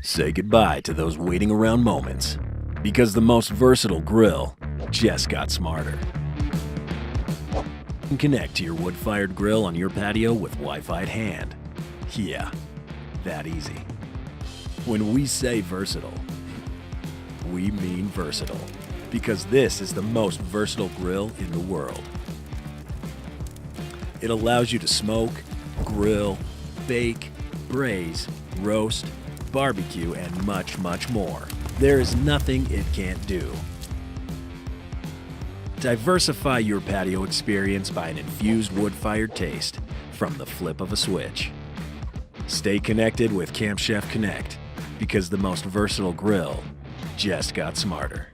Say goodbye to those waiting around moments, because the most versatile grill just got smarter. And connect to your wood-fired grill on your patio with Wi-Fi at hand. Yeah, that easy. When we say versatile, we mean versatile, because this is the most versatile grill in the world. It allows you to smoke, grill, bake, braise, roast, barbecue, and much, much more. There is nothing it can't do. Diversify your patio experience by an infused wood-fired taste from the flip of a switch. Stay connected with Camp Chef Connect, because the most versatile grill just got smarter.